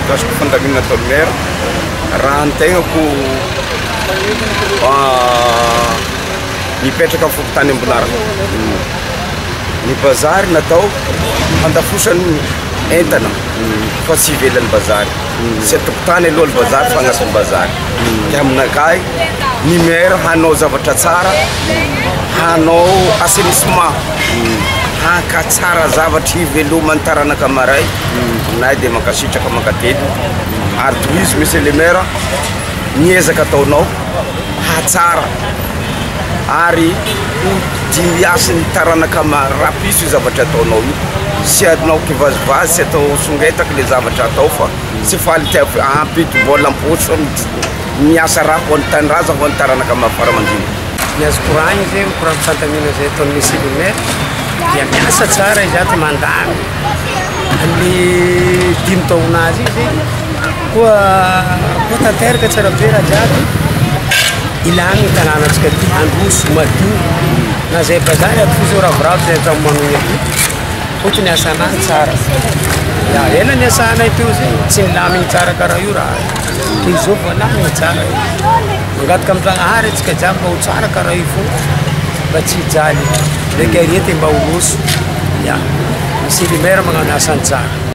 mikasika fandamina tolomera raha antegnako mipetraka amin'ny fokontany ambonaraka. Ny bazary natao handafosany entana fa tsy ivelan'ny bazary. Sy atokotany aloha ny bazary fa agnatin'ny bazary. Dia aminakay ny maire hanao zavatra tsara, hanao assainissement, hankatsara zavatra ivelomany taranaka maray. Nay dia mankasitraka mankately ary tohizo monsieur le maire niezaka ataonao hatsara ary dimiasin'ny taranaka rapiso io zavatra ataonao io. Sy anao kivazivazy, sy atao songetaka le zavatra atao fa sy faly ampito-bola am-poso miasa raha ho an'ny tanindrazana ho an'ny taranaka mafara mandino. Ny azo koragny zay mikoragny fantamina zay ataon'ny monsieur le maire dia miasa tsara izy ato mandamy ny 5 taonazy io zay koa tanteraka tsara be raha jiaby ilagny ny tanànatsika ty androso madio na zay bazary atozo ravoravo zay atao manogny aty fotony asanahy tsara. Ela ny asanay teo zay tsy nilamigny tsara karaha io raha izao voalamigny tsara mangataka amin'ny Zagnahary atsika jiaby mba ho tsara karaha io fo mba tsy hijaly reka arety mba ho roso. Monsieur le maire magnano asany tsara.